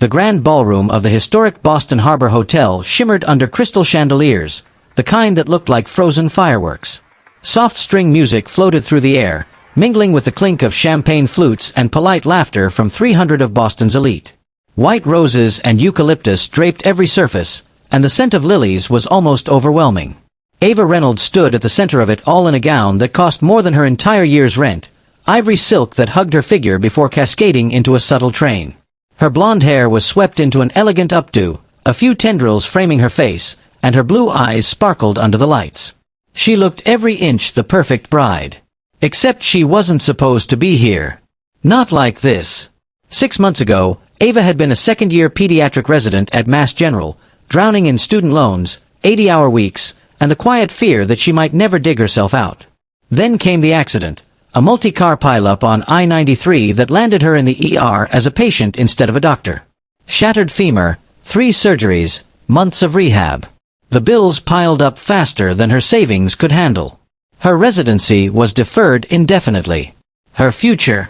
The grand ballroom of the historic Boston Harbor Hotel shimmered under crystal chandeliers, the kind that looked like frozen fireworks. Soft string music floated through the air, mingling with the clink of champagne flutes and polite laughter from 300 of Boston's elite. White roses and eucalyptus draped every surface, and the scent of lilies was almost overwhelming. Ava Reynolds stood at the center of it all in a gown that cost more than her entire year's rent, ivory silk that hugged her figure before cascading into a subtle train. Her blonde hair was swept into an elegant updo, a few tendrils framing her face, and her blue eyes sparkled under the lights. She looked every inch the perfect bride. Except she wasn't supposed to be here. Not like this. 6 months ago, Ava had been a second-year pediatric resident at Mass General, drowning in student loans, 80-hour weeks, and the quiet fear that she might never dig herself out. Then came the accident, a multi-car pileup on I-93 that landed her in the ER as a patient instead of a doctor. Shattered femur, 3 surgeries, months of rehab. The bills piled up faster than her savings could handle. Her residency was deferred indefinitely. Her future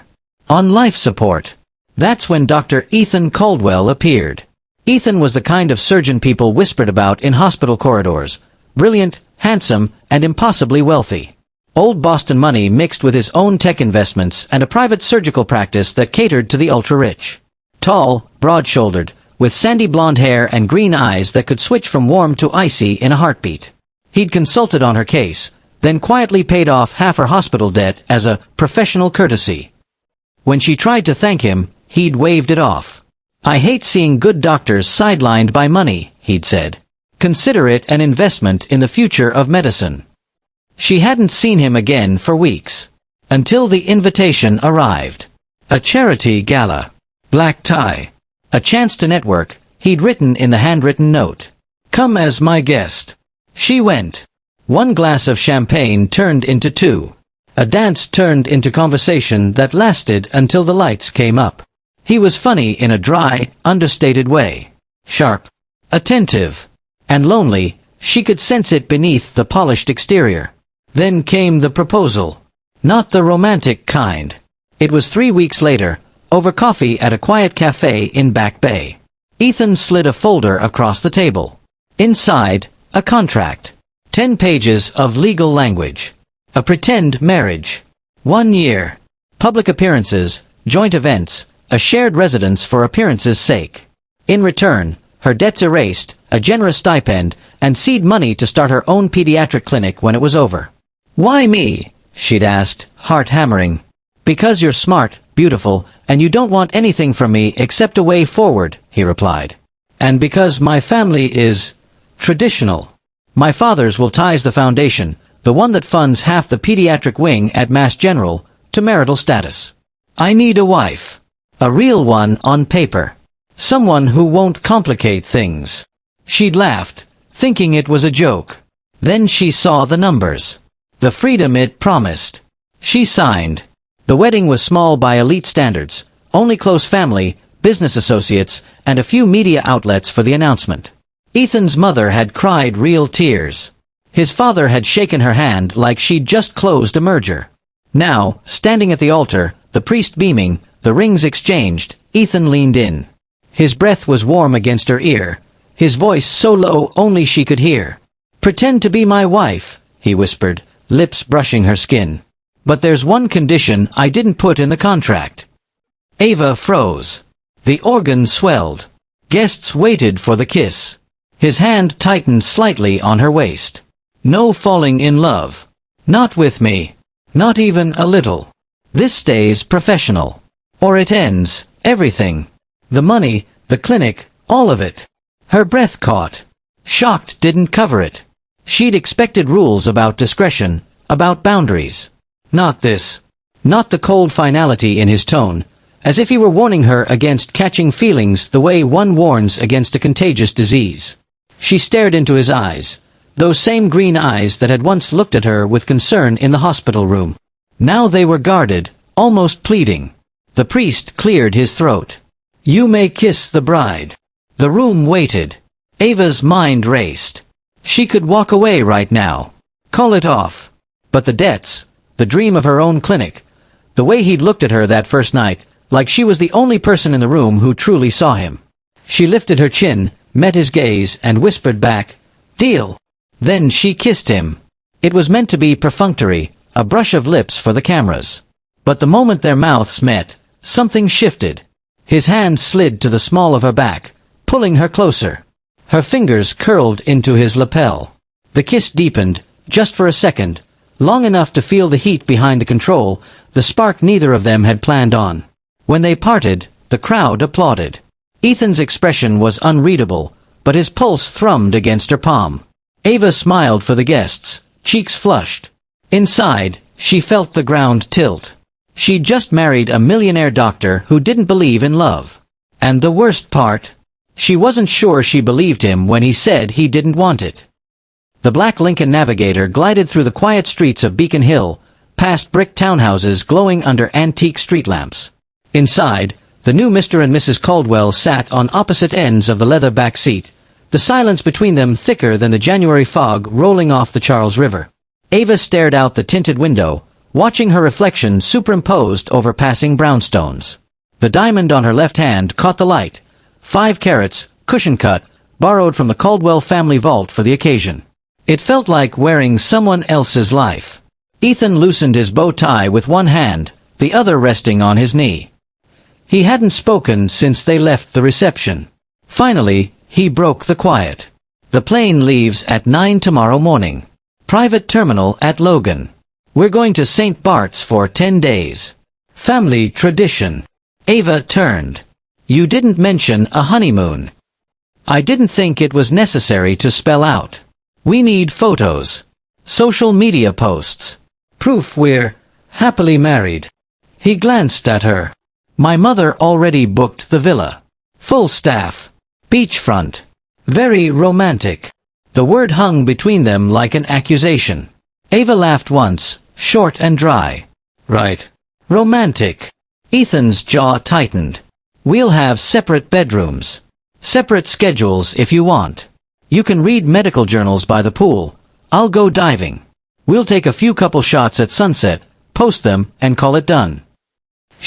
on life support. That's when Dr. Ethan Caldwell appeared. Ethan was the kind of surgeon people whispered about in hospital corridors. Brilliant, handsome, and impossibly wealthy. Old Boston money mixed with his own tech investments and a private surgical practice that catered to the ultra-rich. Tall, broad-shouldered, with sandy blonde hair and green eyes that could switch from warm to icy in a heartbeat. He'd consulted on her case, then quietly paid off half her hospital debt as a professional courtesy. When she tried to thank him, he'd waved it off. "I hate seeing good doctors sidelined by money," he'd said. "Consider it an investment in the future of medicine." She hadn't seen him again for weeks. Until the invitation arrived. A charity gala. Black tie. A chance to network, he'd written in the handwritten note. "Come as my guest." She went. 1 glass of champagne turned into 2. A dance turned into conversation that lasted until the lights came up. He was funny in a dry, understated way. Sharp. Attentive. And lonely, she could sense it beneath the polished exterior. Then came the proposal. Not the romantic kind. It was 3 weeks later, over coffee at a quiet cafe in Back Bay. Ethan slid a folder across the table. Inside, a contract. 10 pages of legal language. A pretend marriage. 1 year. Public appearances, joint events, a shared residence for appearances' sake. In return, her debts erased, a generous stipend, and seed money to start her own pediatric clinic when it was over. "Why me?" she'd asked, heart hammering. "Because you're smart, beautiful, and you don't want anything from me except a way forward," he replied. "And because my family is traditional. My father's will ties the foundation, the one that funds half the pediatric wing at Mass General, to marital status. I need a wife. A real one on paper. Someone who won't complicate things." She'd laughed, thinking it was a joke. Then she saw the numbers. The freedom it promised. She signed. The wedding was small by elite standards, only close family, business associates, and a few media outlets for the announcement. Ethan's mother had cried real tears. His father had shaken her hand like she'd just closed a merger. Now, standing at the altar, the priest beaming, the rings exchanged, Ethan leaned in. His breath was warm against her ear, his voice so low only she could hear. "Pretend to be my wife," he whispered, lips brushing her skin. "But there's one condition I didn't put in the contract." Ava froze. The organ swelled. Guests waited for the kiss. His hand tightened slightly on her waist. "No falling in love. Not with me. Not even a little. This stays professional. Or it ends, everything. The money, the clinic, all of it." Her breath caught. Shocked didn't cover it. She'd expected rules about discretion, about boundaries. Not this. Not the cold finality in his tone, as if he were warning her against catching feelings the way one warns against a contagious disease. She stared into his eyes, those same green eyes that had once looked at her with concern in the hospital room. Now they were guarded, almost pleading. The priest cleared his throat. "You may kiss the bride." The room waited. Ava's mind raced. She could walk away right now. Call it off. But the debts, the dream of her own clinic, the way he'd looked at her that first night, like she was the only person in the room who truly saw him. She lifted her chin, met his gaze, and whispered back, "Deal." Then she kissed him. It was meant to be perfunctory, a brush of lips for the cameras. But the moment their mouths met, something shifted. His hand slid to the small of her back, pulling her closer. Her fingers curled into his lapel. The kiss deepened, just for a second, long enough to feel the heat behind the control, the spark neither of them had planned on. When they parted, the crowd applauded. Ethan's expression was unreadable, but his pulse thrummed against her palm. Ava smiled for the guests, cheeks flushed. Inside, she felt the ground tilt. She'd just married a millionaire doctor who didn't believe in love. And the worst part? She wasn't sure she believed him when he said he didn't want it. The black Lincoln Navigator glided through the quiet streets of Beacon Hill, past brick townhouses glowing under antique street lamps. Inside, the new Mr. and Mrs. Caldwell sat on opposite ends of the leather back seat, the silence between them thicker than the January fog rolling off the Charles River. Ava stared out the tinted window, watching her reflection superimposed over passing brownstones. The diamond on her left hand caught the light, 5 carats, cushion cut, borrowed from the Caldwell family vault for the occasion. It felt like wearing someone else's life. Ethan loosened his bow tie with one hand, the other resting on his knee. He hadn't spoken since they left the reception. Finally, he broke the quiet. "The plane leaves at 9 tomorrow morning. Private terminal at Logan. We're going to St. Bart's for 10 days. Family tradition." Ava turned. "You didn't mention a honeymoon." "I didn't think it was necessary to spell out. We need photos. Social media posts. Proof we're happily married." He glanced at her. "My mother already booked the villa. Full staff. Beachfront. Very romantic." The word hung between them like an accusation. Ava laughed once, short and dry. "Right. Romantic." Ethan's jaw tightened. "We'll have separate bedrooms. Separate schedules if you want. You can read medical journals by the pool. I'll go diving. We'll take a few couple shots at sunset, post them, and call it done."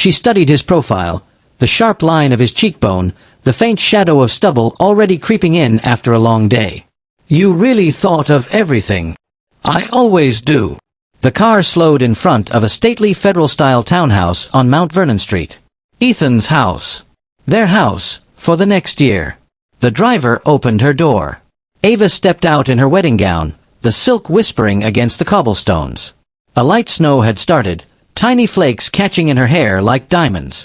She studied his profile, the sharp line of his cheekbone, the faint shadow of stubble already creeping in after a long day. "You really thought of everything." "I always do." The car slowed in front of a stately federal-style townhouse on Mount Vernon Street. Ethan's house. Their house, for the next year. The driver opened her door. Ava stepped out in her wedding gown, the silk whispering against the cobblestones. A light snow had started, tiny flakes catching in her hair like diamonds.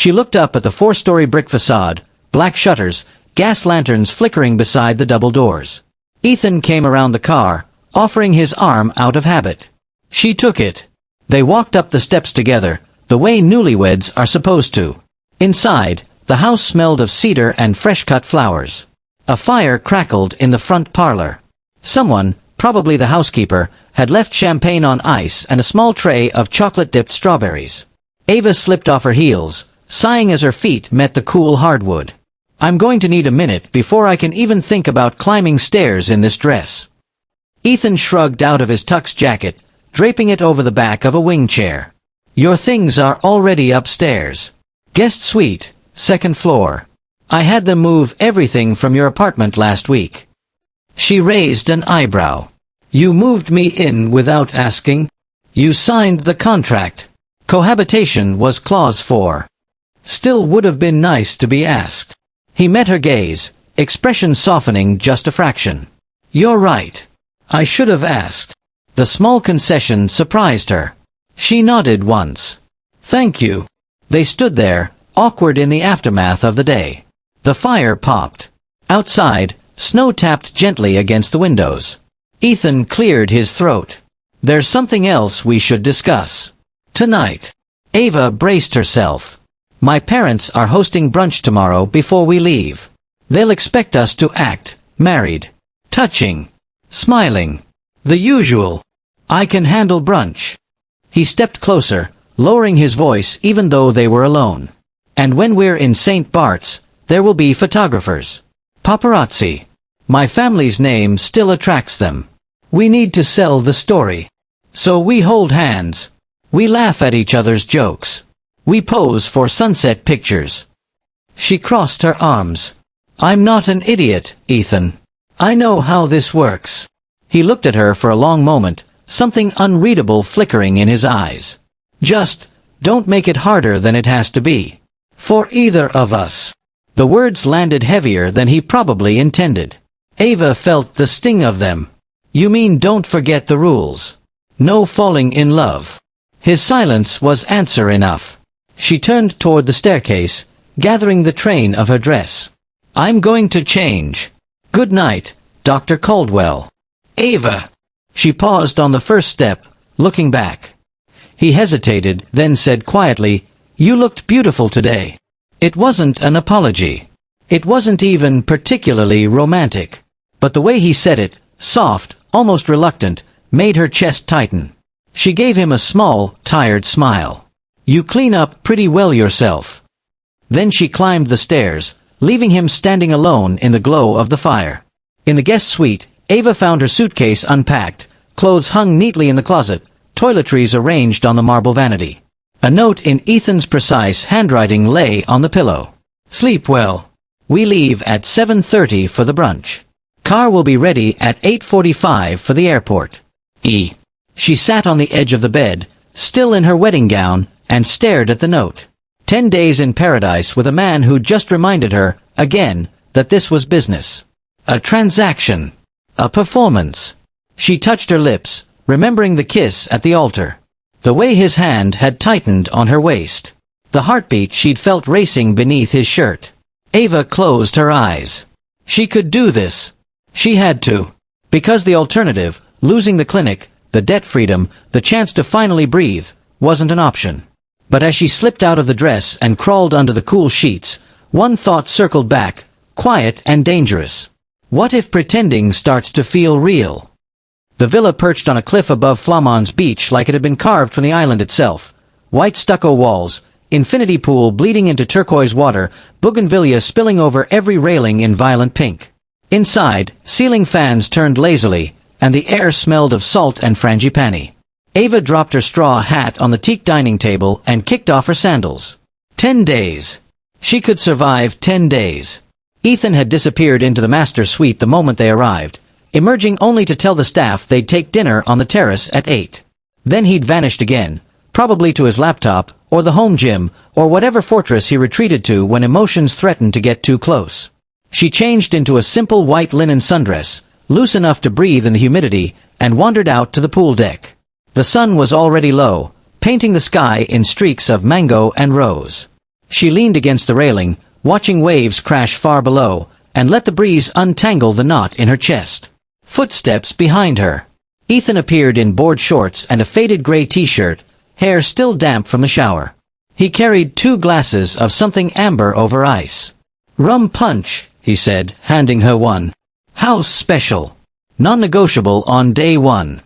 She looked up at the 4-story brick facade, black shutters, gas lanterns flickering beside the double doors. Ethan came around the car, offering his arm out of habit. She took it. They walked up the steps together, the way newlyweds are supposed to. Inside, the house smelled of cedar and fresh-cut flowers. A fire crackled in the front parlor. Someone, probably the housekeeper, had left champagne on ice and a small tray of chocolate-dipped strawberries. Ava slipped off her heels, sighing as her feet met the cool hardwood. "I'm going to need a minute before I can even think about climbing stairs in this dress." Ethan shrugged out of his tux jacket, draping it over the back of a wing chair. "Your things are already upstairs. Guest suite, 2nd floor. I had them move everything from your apartment last week." She raised an eyebrow. "You moved me in without asking? You signed the contract. Cohabitation was clause 4. Still would have been nice to be asked." He met her gaze, expression softening just a fraction. "You're right. I should have asked." The small concession surprised her. She nodded once. "Thank you." They stood there, awkward in the aftermath of the day. The fire popped. Outside, snow tapped gently against the windows. Ethan cleared his throat. "There's something else we should discuss. Tonight." Ava braced herself. "My parents are hosting brunch tomorrow before we leave. They'll expect us to act married. Touching. Smiling. The usual. I can handle brunch." He stepped closer, lowering his voice even though they were alone. "And when we're in St. Bart's, there will be photographers. Paparazzi. My family's name still attracts them. We need to sell the story. So we hold hands. We laugh at each other's jokes. We pose for sunset pictures." She crossed her arms. I'm not an idiot, Ethan. I know how this works. He looked at her for a long moment, something unreadable flickering in his eyes. Just, don't make it harder than it has to be. For either of us. The words landed heavier than he probably intended. Ava felt the sting of them. You mean don't forget the rules. No falling in love. His silence was answer enough. She turned toward the staircase, gathering the train of her dress. I'm going to change. Good night, Dr. Caldwell. Ava. She paused on the first step, looking back. He hesitated, then said quietly, You looked beautiful today. It wasn't an apology. It wasn't even particularly romantic. But the way he said it, soft, almost reluctant, made her chest tighten. She gave him a small, tired smile. You clean up pretty well yourself. Then she climbed the stairs, leaving him standing alone in the glow of the fire. In the guest suite, Ava found her suitcase unpacked, clothes hung neatly in the closet, toiletries arranged on the marble vanity. A note in Ethan's precise handwriting lay on the pillow. Sleep well. We leave at 7:30 for the brunch. Car will be ready at 8:45 for the airport. E. She sat on the edge of the bed, still in her wedding gown, and stared at the note. 10 days in paradise with a man who just reminded her, again, that this was business. A transaction. A performance. She touched her lips, remembering the kiss at the altar. The way his hand had tightened on her waist. The heartbeat she'd felt racing beneath his shirt. Ava closed her eyes. She could do this. She had to. Because the alternative, losing the clinic, the debt freedom, the chance to finally breathe, wasn't an option. But as she slipped out of the dress and crawled under the cool sheets, one thought circled back, quiet and dangerous. What if pretending starts to feel real? The villa perched on a cliff above Flaman's beach like it had been carved from the island itself. White stucco walls, infinity pool bleeding into turquoise water, bougainvillea spilling over every railing in violent pink. Inside, ceiling fans turned lazily, and the air smelled of salt and frangipani. Ava dropped her straw hat on the teak dining table and kicked off her sandals. 10 days. She could survive 10 days. Ethan had disappeared into the master suite the moment they arrived, emerging only to tell the staff they'd take dinner on the terrace at 8. Then he'd vanished again, probably to his laptop, or the home gym, or whatever fortress he retreated to when emotions threatened to get too close. She changed into a simple white linen sundress, loose enough to breathe in the humidity, and wandered out to the pool deck. The sun was already low, painting the sky in streaks of mango and rose. She leaned against the railing, watching waves crash far below, and let the breeze untangle the knot in her chest. Footsteps behind her. Ethan appeared in board shorts and a faded gray t-shirt, hair still damp from the shower. He carried 2 glasses of something amber over ice. Rum punch, he said, handing her one. How special. Non-negotiable on day 1.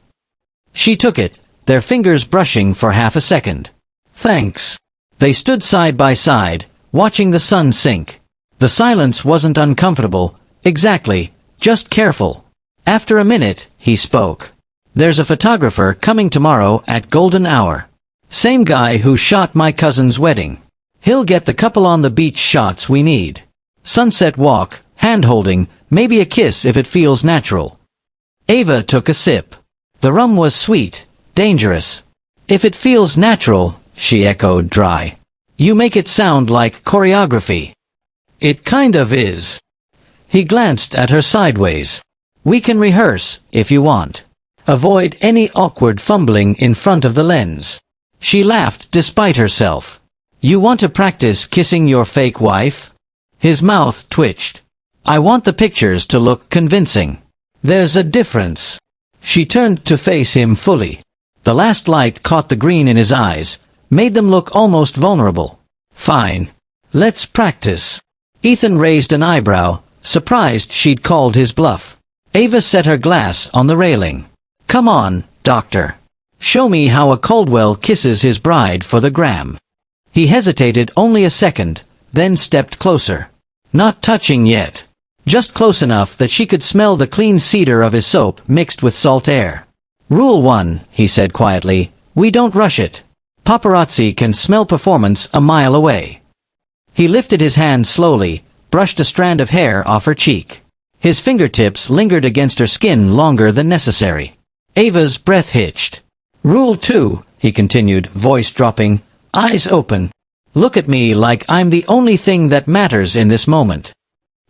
She took it, their fingers brushing for half a second. Thanks. They stood side by side, watching the sun sink. The silence wasn't uncomfortable, exactly, just careful. After a minute, he spoke. There's a photographer coming tomorrow at golden hour. Same guy who shot my cousin's wedding. He'll get the couple on the beach shots we need. Sunset walk, hand-holding, maybe a kiss if it feels natural. Ava took a sip. The rum was sweet, dangerous. If it feels natural, she echoed dry. You make it sound like choreography. It kind of is. He glanced at her sideways. We can rehearse, if you want. Avoid any awkward fumbling in front of the lens. She laughed despite herself. You want to practice kissing your fake wife? His mouth twitched. I want the pictures to look convincing. There's a difference. She turned to face him fully. The last light caught the green in his eyes, made them look almost vulnerable. Fine. Let's practice. Ethan raised an eyebrow, surprised she'd called his bluff. Ava set her glass on the railing. Come on, doctor. Show me how a Caldwell kisses his bride for the gram. He hesitated only a second, then stepped closer. Not touching yet. Just close enough that she could smell the clean cedar of his soap mixed with salt air. Rule 1, he said quietly, we don't rush it. Paparazzi can smell performance a mile away. He lifted his hand slowly, brushed a strand of hair off her cheek. His fingertips lingered against her skin longer than necessary. Ava's breath hitched. "Rule 2, he continued, voice dropping, eyes open. Look at me like I'm the only thing that matters in this moment."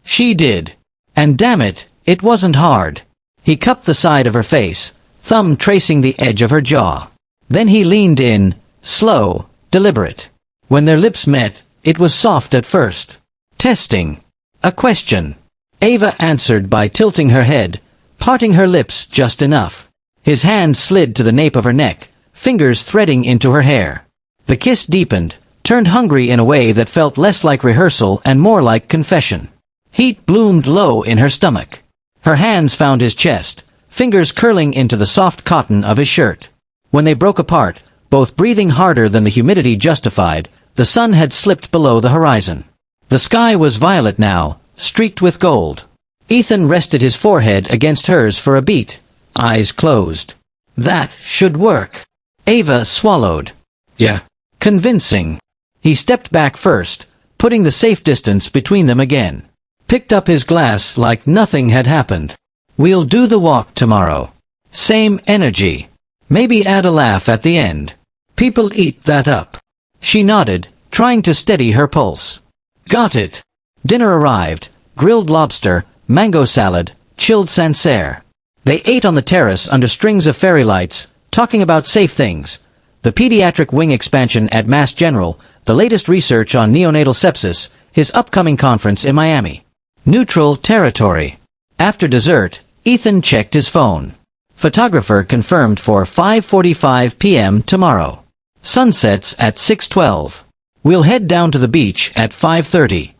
She did. And damn it, it wasn't hard. He cupped the side of her face, thumb tracing the edge of her jaw. Then he leaned in, slow, deliberate. When their lips met, it was soft at first. Testing. A question. Ava answered by tilting her head, parting her lips just enough. His hand slid to the nape of her neck, fingers threading into her hair. The kiss deepened, turned hungry in a way that felt less like rehearsal and more like confession. Heat bloomed low in her stomach. Her hands found his chest, fingers curling into the soft cotton of his shirt. When they broke apart, both breathing harder than the humidity justified, the sun had slipped below the horizon. The sky was violet now, streaked with gold. Ethan rested his forehead against hers for a beat, eyes closed. That should work. Ava swallowed. Yeah. Convincing. He stepped back first, putting the safe distance between them again. Picked up his glass like nothing had happened. We'll do the walk tomorrow. Same energy. Maybe add a laugh at the end. People eat that up. She nodded, trying to steady her pulse. Got it. Dinner arrived, grilled lobster, mango salad, chilled Sancerre. They ate on the terrace under strings of fairy lights, talking about safe things. The pediatric wing expansion at Mass General, the latest research on neonatal sepsis, his upcoming conference in Miami. Neutral territory. After dessert, Ethan checked his phone. Photographer confirmed for 5:45 p.m. tomorrow. Sunsets at 6:12. We'll head down to the beach at 5:30.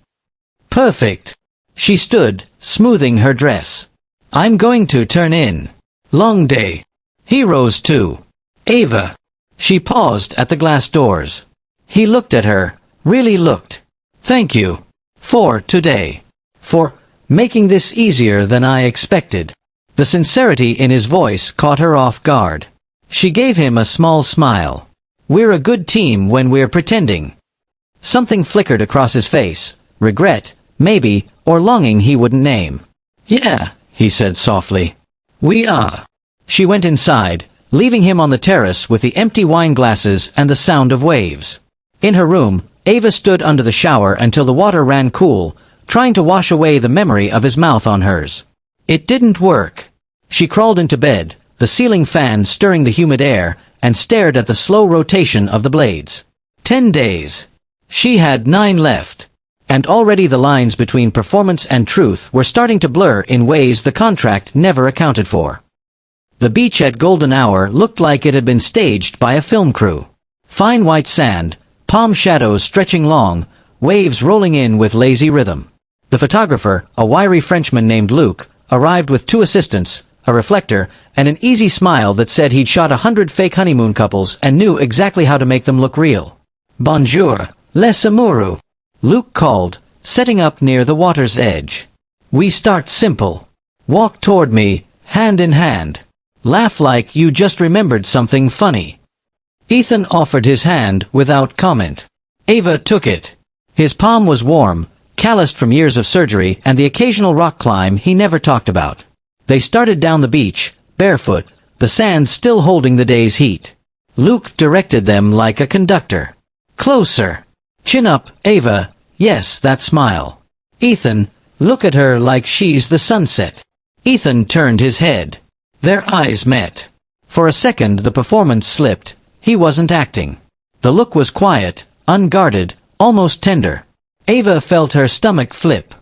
Perfect. She stood, smoothing her dress. I'm going to turn in. Long day. He rose too. Ava. She paused at the glass doors. He looked at her, really looked. Thank you. For today. For making this easier than I expected. The sincerity in his voice caught her off guard. She gave him a small smile. We're a good team when we're pretending. Something flickered across his face. Regret, maybe, or longing he wouldn't name. Yeah, he said softly. We are. She went inside, leaving him on the terrace with the empty wine glasses and the sound of waves. In her room, Ava stood under the shower until the water ran cool, trying to wash away the memory of his mouth on hers. It didn't work. She crawled into bed, the ceiling fan stirring the humid air, and stared at the slow rotation of the blades. 10 days. She had 9 left. And already the lines between performance and truth were starting to blur in ways the contract never accounted for. The beach at Golden Hour looked like it had been staged by a film crew. Fine white sand, palm shadows stretching long, waves rolling in with lazy rhythm. The photographer, a wiry Frenchman named Luc, arrived with 2 assistants, a reflector, and an easy smile that said he'd shot 100 fake honeymoon couples and knew exactly how to make them look real. Bonjour, les amoureux. Luc called, setting up near the water's edge. We start simple. Walk toward me, hand in hand. Laugh like you just remembered something funny. Ethan offered his hand without comment. Ava took it. His palm was warm, calloused from years of surgery and the occasional rock climb he never talked about. They started down the beach, barefoot, the sand still holding the day's heat. Luc directed them like a conductor. Closer. Chin up, Ava. Yes, that smile. Ethan, look at her like she's the sunset. Ethan turned his head. Their eyes met. For a second the performance slipped. He wasn't acting. The look was quiet, unguarded, almost tender. Ava felt her stomach flip.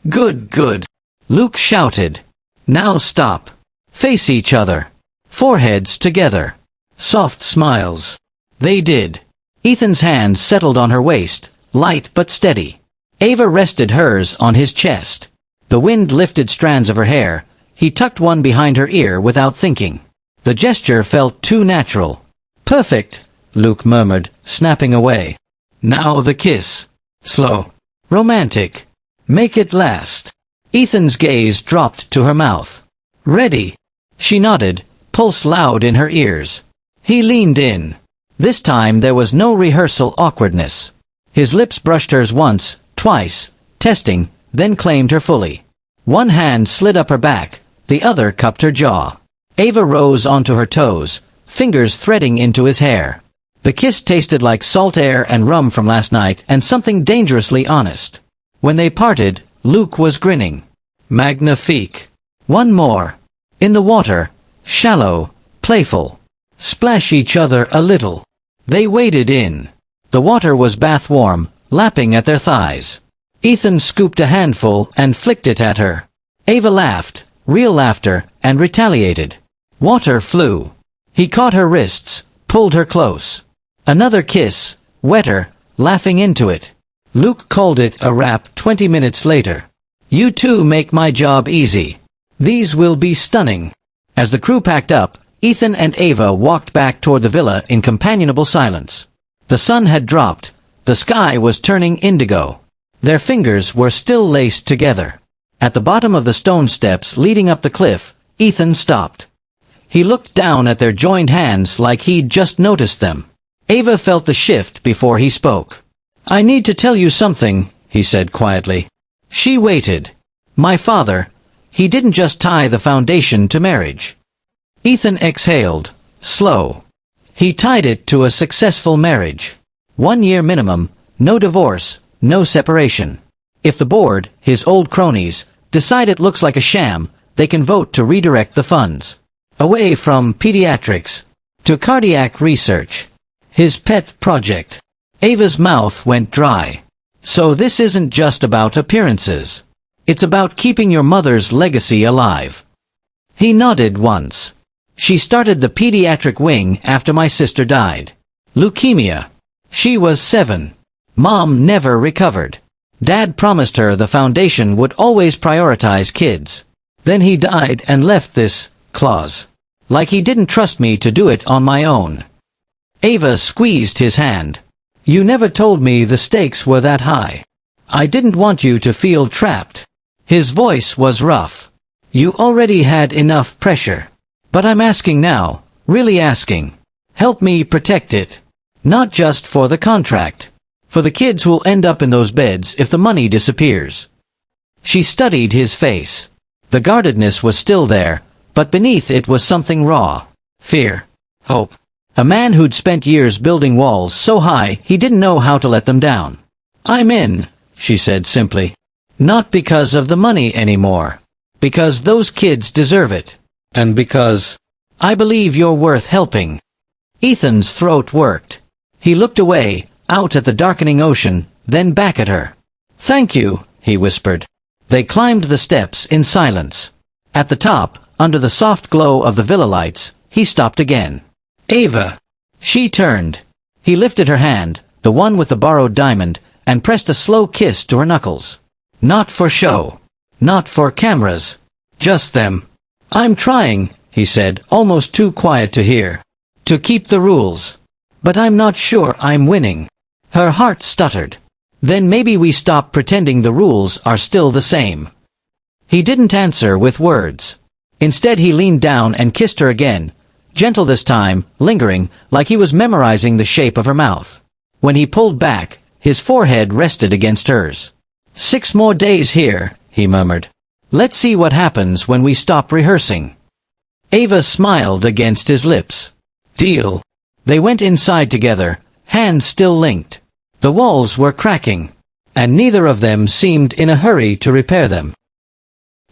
Good, good. Luc shouted. Now stop. Face each other. Foreheads together. Soft smiles. They did. Ethan's hand settled on her waist, light but steady. Ava rested hers on his chest. The wind lifted strands of her hair. He tucked one behind her ear without thinking. The gesture felt too natural. Perfect, Luc murmured, snapping away. Now the kiss. Slow. Romantic. Make it last. Ethan's gaze dropped to her mouth. Ready. She nodded, pulse loud in her ears. He leaned in. This time there was no rehearsal awkwardness. His lips brushed hers once, twice, testing, then claimed her fully. One hand slid up her back, the other cupped her jaw. Ava rose onto her toes, fingers threading into his hair. The kiss tasted like salt air and rum from last night and something dangerously honest. When they parted, Luke was grinning. Magnifique. One more. In the water, shallow, playful. Splash each other a little. They waded in. The water was bath-warm, lapping at their thighs. Ethan scooped a handful and flicked it at her. Ava laughed, real laughter, and retaliated. Water flew. He caught her wrists, pulled her close. Another kiss, wetter, laughing into it. Luke called it a wrap 20 minutes later. You two make my job easy. These will be stunning. As the crew packed up, Ethan and Ava walked back toward the villa in companionable silence. The sun had dropped. The sky was turning indigo. Their fingers were still laced together. At the bottom of the stone steps leading up the cliff, Ethan stopped. He looked down at their joined hands like he'd just noticed them. Ava felt the shift before he spoke. I need to tell you something, he said quietly. She waited. My father, he didn't just tie the foundation to marriage. Ethan exhaled, slow. He tied it to a successful marriage. 1 year minimum, no divorce, no separation. If the board, his old cronies, decide it looks like a sham, they can vote to redirect the funds. Away from pediatrics to cardiac research. His pet project. Ava's mouth went dry. So this isn't just about appearances. It's about keeping your mother's legacy alive. He nodded once. She started the pediatric wing after my sister died. Leukemia. She was 7. Mom never recovered. Dad promised her the foundation would always prioritize kids. Then he died and left this clause. Like he didn't trust me to do it on my own. Ava squeezed his hand. You never told me the stakes were that high. I didn't want you to feel trapped. His voice was rough. You already had enough pressure. But I'm asking now, really asking. Help me protect it. Not just for the contract. For the kids who'll end up in those beds if the money disappears. She studied his face. The guardedness was still there, but beneath it was something raw. Fear. Hope. A man who'd spent years building walls so high he didn't know how to let them down. I'm in, she said simply. Not because of the money anymore. Because those kids deserve it. And because I believe you're worth helping. Ethan's throat worked. He looked away, out at the darkening ocean, then back at her. Thank you, he whispered. They climbed the steps in silence. At the top, under the soft glow of the villa lights, he stopped again. Ava. She turned. He lifted her hand, the one with the borrowed diamond, and pressed a slow kiss to her knuckles. Not for show. Not for cameras. Just them. I'm trying, he said, almost too quiet to hear. To keep the rules. But I'm not sure I'm winning. Her heart stuttered. Then maybe we stop pretending the rules are still the same. He didn't answer with words. Instead he leaned down and kissed her again, gentle this time, lingering, like he was memorizing the shape of her mouth. When he pulled back, his forehead rested against hers. 6 more days here, he murmured. Let's see what happens when we stop rehearsing. Ava smiled against his lips. Deal. They went inside together, hands still linked. The walls were cracking, and neither of them seemed in a hurry to repair them.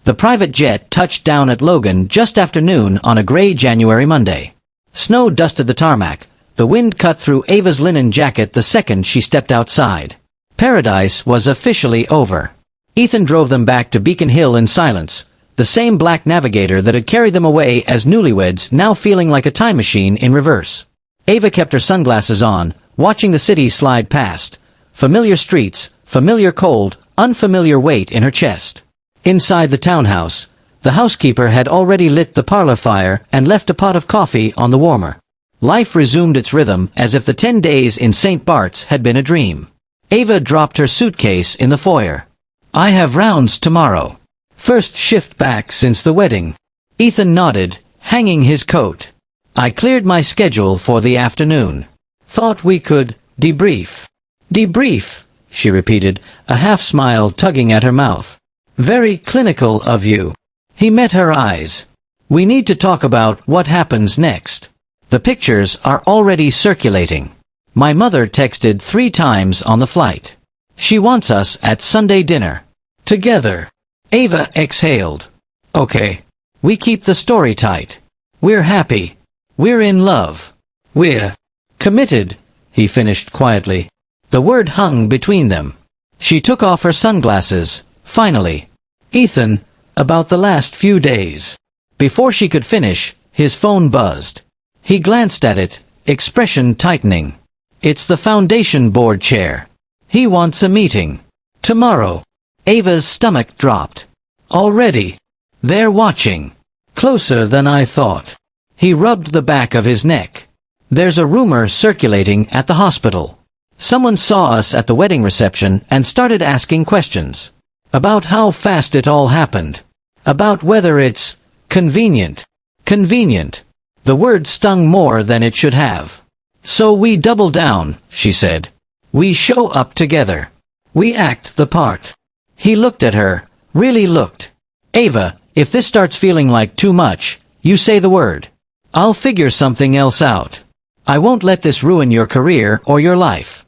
The private jet touched down at Logan just after noon on a gray January Monday. Snow dusted the tarmac. The wind cut through Ava's linen jacket the second she stepped outside. Paradise was officially over. Ethan drove them back to Beacon Hill in silence, the same black Navigator that had carried them away as newlyweds now feeling like a time machine in reverse. Ava kept her sunglasses on, watching the city slide past. Familiar streets, familiar cold, unfamiliar weight in her chest. Inside the townhouse, the housekeeper had already lit the parlor fire and left a pot of coffee on the warmer. Life resumed its rhythm as if the 10 days in St. Bart's had been a dream. Ava dropped her suitcase in the foyer. I have rounds tomorrow. First shift back since the wedding. Ethan nodded, hanging his coat. I cleared my schedule for the afternoon. Thought we could debrief. Debrief, she repeated, a half-smile tugging at her mouth. Very clinical of you. He met her eyes. We need to talk about what happens next. The pictures are already circulating. My mother texted 3 times on the flight. She wants us at Sunday dinner. Together. Ava exhaled. Okay. We keep the story tight. We're happy. We're in love. We're committed, he finished quietly. The word hung between them. She took off her sunglasses, finally. Ethan, about the last few days. Before she could finish, his phone buzzed. He glanced at it, expression tightening. It's the foundation board chair. He wants a meeting. Tomorrow. Ava's stomach dropped. Already. They're watching. Closer than I thought. He rubbed the back of his neck. There's a rumor circulating at the hospital. Someone saw us at the wedding reception and started asking questions. About how fast it all happened. About whether it's convenient. Convenient. The word stung more than it should have. So we double down, she said. We show up together. We act the part. He looked at her, really looked. Ava, if this starts feeling like too much, you say the word. I'll figure something else out. I won't let this ruin your career or your life.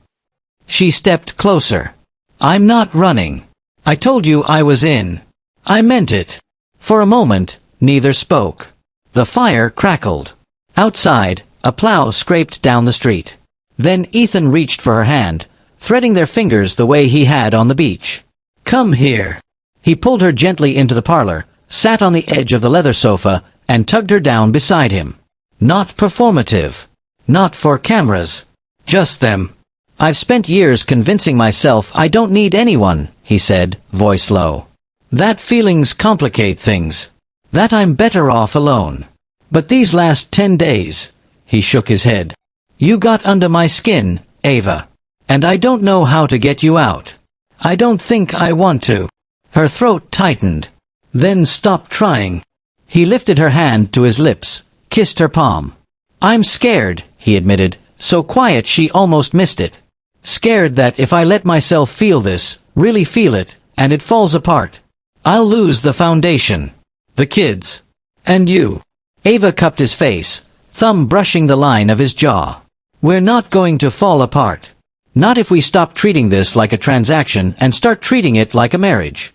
She stepped closer. I'm not running. I told you I was in. I meant it. For a moment, neither spoke. The fire crackled. Outside, a plow scraped down the street. Then Ethan reached for her hand, threading their fingers the way he had on the beach. Come here. He pulled her gently into the parlor, sat on the edge of the leather sofa, and tugged her down beside him. Not performative. Not for cameras. Just them. I've spent years convincing myself I don't need anyone, he said, voice low. That feelings complicate things. That I'm better off alone. But these last 10 days, he shook his head. You got under my skin, Ava. And I don't know how to get you out. I don't think I want to. Her throat tightened. Then stopped trying. He lifted her hand to his lips, kissed her palm. I'm scared, he admitted, so quiet she almost missed it. Scared that if I let myself feel this, really feel it, and it falls apart, I'll lose the foundation. The kids. And you. Ava cupped his face, thumb brushing the line of his jaw. We're not going to fall apart. Not if we stop treating this like a transaction and start treating it like a marriage.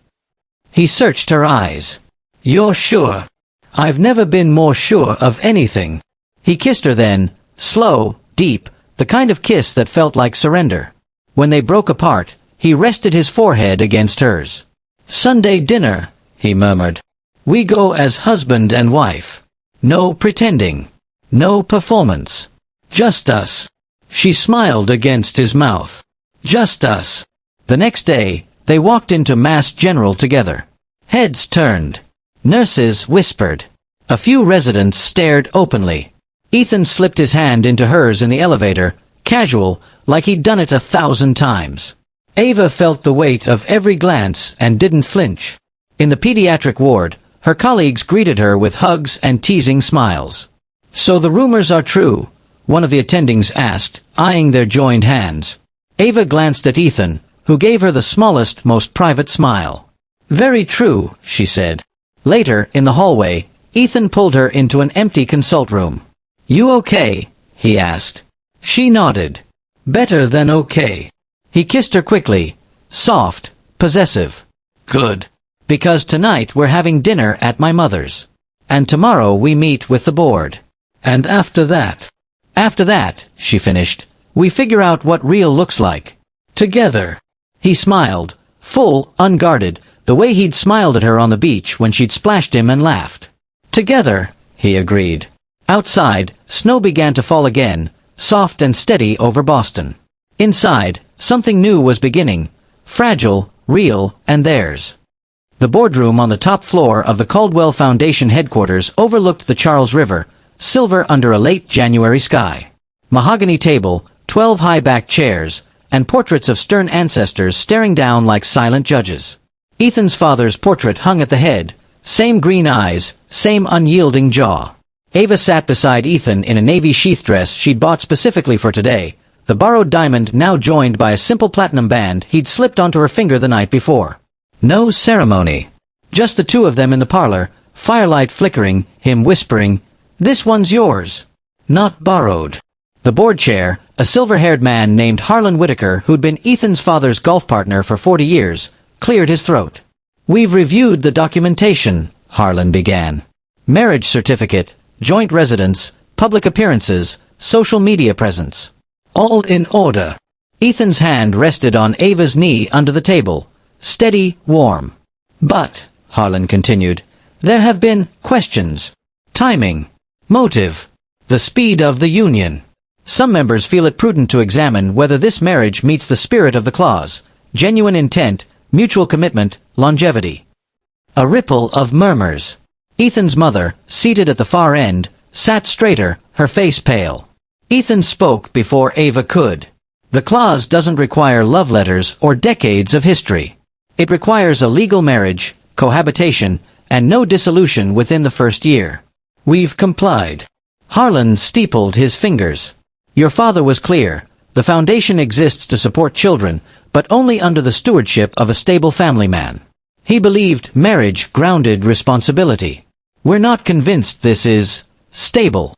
He searched her eyes. You're sure? I've never been more sure of anything. He kissed her then, slow, deep, the kind of kiss that felt like surrender. When they broke apart, he rested his forehead against hers. Sunday dinner, he murmured. We go as husband and wife. No pretending. No performance. Just us. She smiled against his mouth. Just us. The next day, they walked into Mass General together. Heads turned. Nurses whispered. A few residents stared openly. Ethan slipped his hand into hers in the elevator, casual, like he'd done it 1,000 times. Ava felt the weight of every glance and didn't flinch. In the pediatric ward, her colleagues greeted her with hugs and teasing smiles. So the rumors are true, one of the attendings asked, eyeing their joined hands. Ava glanced at Ethan, who gave her the smallest, most private smile. Very true, she said. Later, in the hallway, Ethan pulled her into an empty consult room. You okay? He asked. She nodded. Better than okay. He kissed her quickly, soft, possessive. Good. Because tonight we're having dinner at my mother's. And tomorrow we meet with the board. And after that, she finished, we figure out what real looks like. Together. He smiled, full, unguarded, the way he'd smiled at her on the beach when she'd splashed him and laughed. Together, he agreed. Outside, snow began to fall again, soft and steady over Boston. Inside, something new was beginning, fragile, real, and theirs. The boardroom on the top floor of the Caldwell Foundation headquarters overlooked the Charles River, silver under a late January sky. Mahogany table, 12 high-backed chairs, and portraits of stern ancestors staring down like silent judges. Ethan's father's portrait hung at the head, same green eyes, same unyielding jaw. Ava sat beside Ethan in a navy sheath dress she'd bought specifically for today, the borrowed diamond now joined by a simple platinum band he'd slipped onto her finger the night before. No ceremony. Just the two of them in the parlor, firelight flickering, him whispering, "This one's yours. Not borrowed." The board chair, a silver-haired man named Harlan Whitaker who'd been Ethan's father's golf partner for 40 years, cleared his throat. "We've reviewed the documentation," Harlan began. "Marriage certificate, joint residence, public appearances, social media presence. All in order." Ethan's hand rested on Ava's knee under the table. Steady, warm. "But," Harlan continued, "there have been questions. Timing. Motive. The speed of the union. Some members feel it prudent to examine whether this marriage meets the spirit of the clause, genuine intent, mutual commitment, longevity." A ripple of murmurs. Ethan's mother, seated at the far end, sat straighter, her face pale. Ethan spoke before Ava could. "The clause doesn't require love letters or decades of history. It requires a legal marriage, cohabitation, and no dissolution within the first year. We've complied." Harlan steepled his fingers. "Your father was clear. The foundation exists to support children, but only under the stewardship of a stable family man. He believed marriage grounded responsibility. We're not convinced this is stable."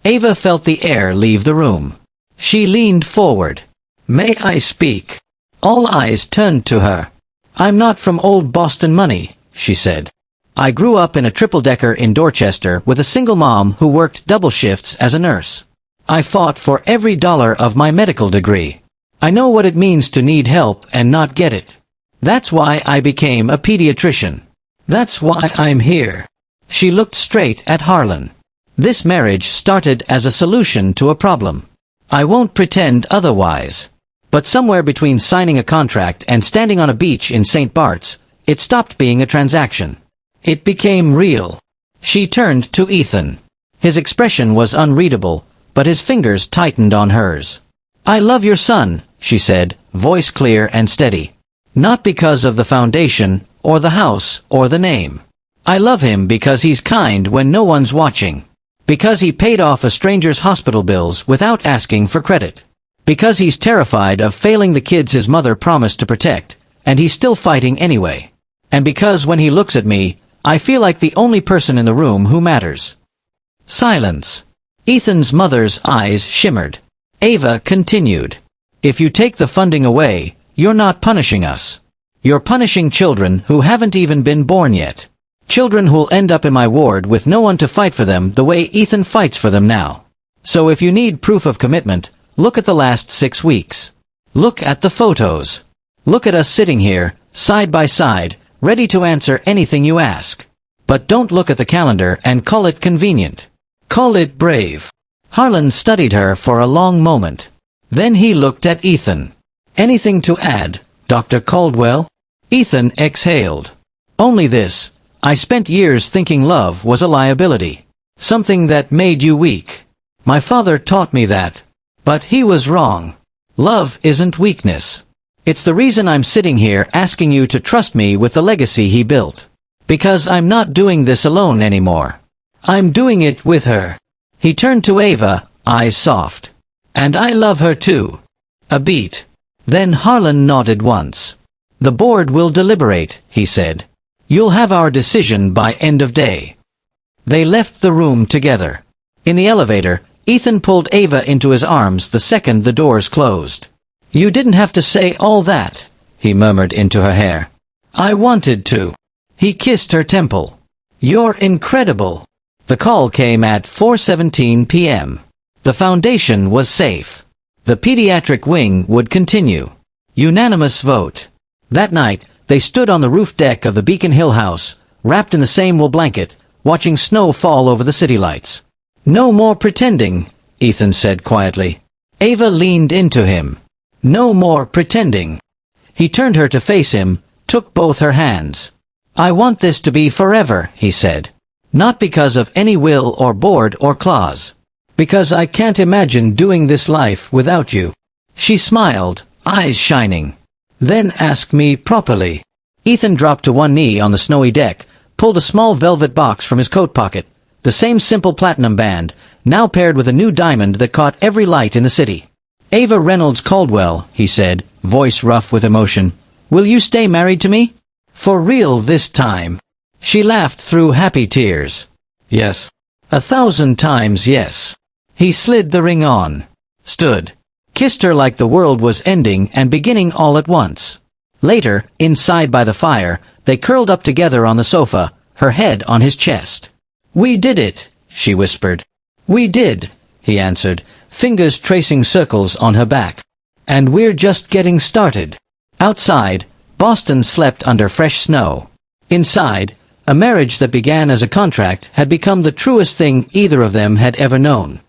Ava felt the air leave the room. She leaned forward. "May I speak?" All eyes turned to her. "I'm not from old Boston money," she said. "I grew up in a triple-decker in Dorchester with a single mom who worked double shifts as a nurse. I fought for every dollar of my medical degree. I know what it means to need help and not get it. That's why I became a pediatrician. That's why I'm here." She looked straight at Harlan. "This marriage started as a solution to a problem. I won't pretend otherwise. But somewhere between signing a contract and standing on a beach in St. Bart's, it stopped being a transaction. It became real." She turned to Ethan. His expression was unreadable, but his fingers tightened on hers. "I love your son," she said, voice clear and steady. "Not because of the foundation, or the house, or the name. I love him because he's kind when no one's watching. Because he paid off a stranger's hospital bills without asking for credit. Because he's terrified of failing the kids his mother promised to protect, and he's still fighting anyway. And because when he looks at me, I feel like the only person in the room who matters." Silence. Ethan's mother's eyes shimmered. Ava continued. "If you take the funding away, you're not punishing us. You're punishing children who haven't even been born yet. Children who'll end up in my ward with no one to fight for them the way Ethan fights for them now. So if you need proof of commitment, look at the last 6 weeks. Look at the photos. Look at us sitting here, side by side, ready to answer anything you ask. But don't look at the calendar and call it convenient. Call it brave." Harlan studied her for a long moment. Then he looked at Ethan. "Anything to add, Dr. Caldwell?" Ethan exhaled. "Only this. I spent years thinking love was a liability. Something that made you weak. My father taught me that. But he was wrong. Love isn't weakness. It's the reason I'm sitting here asking you to trust me with the legacy he built. Because I'm not doing this alone anymore. I'm doing it with her." He turned to Ava, eyes soft. "And I love her too." A beat. Then Harlan nodded once. "The board will deliberate," he said. "You'll have our decision by end of day." They left the room together. In the elevator, Ethan pulled Ava into his arms the second the doors closed. "You didn't have to say all that," he murmured into her hair. "I wanted to." He kissed her temple. "You're incredible." The call came at 4:17 p.m. The foundation was safe. The pediatric wing would continue. Unanimous vote. That night, they stood on the roof deck of the Beacon Hill house, wrapped in the same wool blanket, watching snow fall over the city lights. "No more pretending," Ethan said quietly. Ava leaned into him. "No more pretending." He turned her to face him, took both her hands. "I want this to be forever," he said. "Not because of any will or board or clause. Because I can't imagine doing this life without you." She smiled, eyes shining. "Then ask me properly." Ethan dropped to one knee on the snowy deck, pulled a small velvet box from his coat pocket, the same simple platinum band, now paired with a new diamond that caught every light in the city. "Ava Reynolds Caldwell," he said, voice rough with emotion. "Will you stay married to me? For real this time?" She laughed through happy tears. "Yes. 1,000 times yes." He slid the ring on, stood, kissed her like the world was ending and beginning all at once. Later, inside by the fire, they curled up together on the sofa, her head on his chest. "We did it," she whispered. "We did," he answered, fingers tracing circles on her back. "And we're just getting started." Outside, Boston slept under fresh snow. Inside, a marriage that began as a contract had become the truest thing either of them had ever known.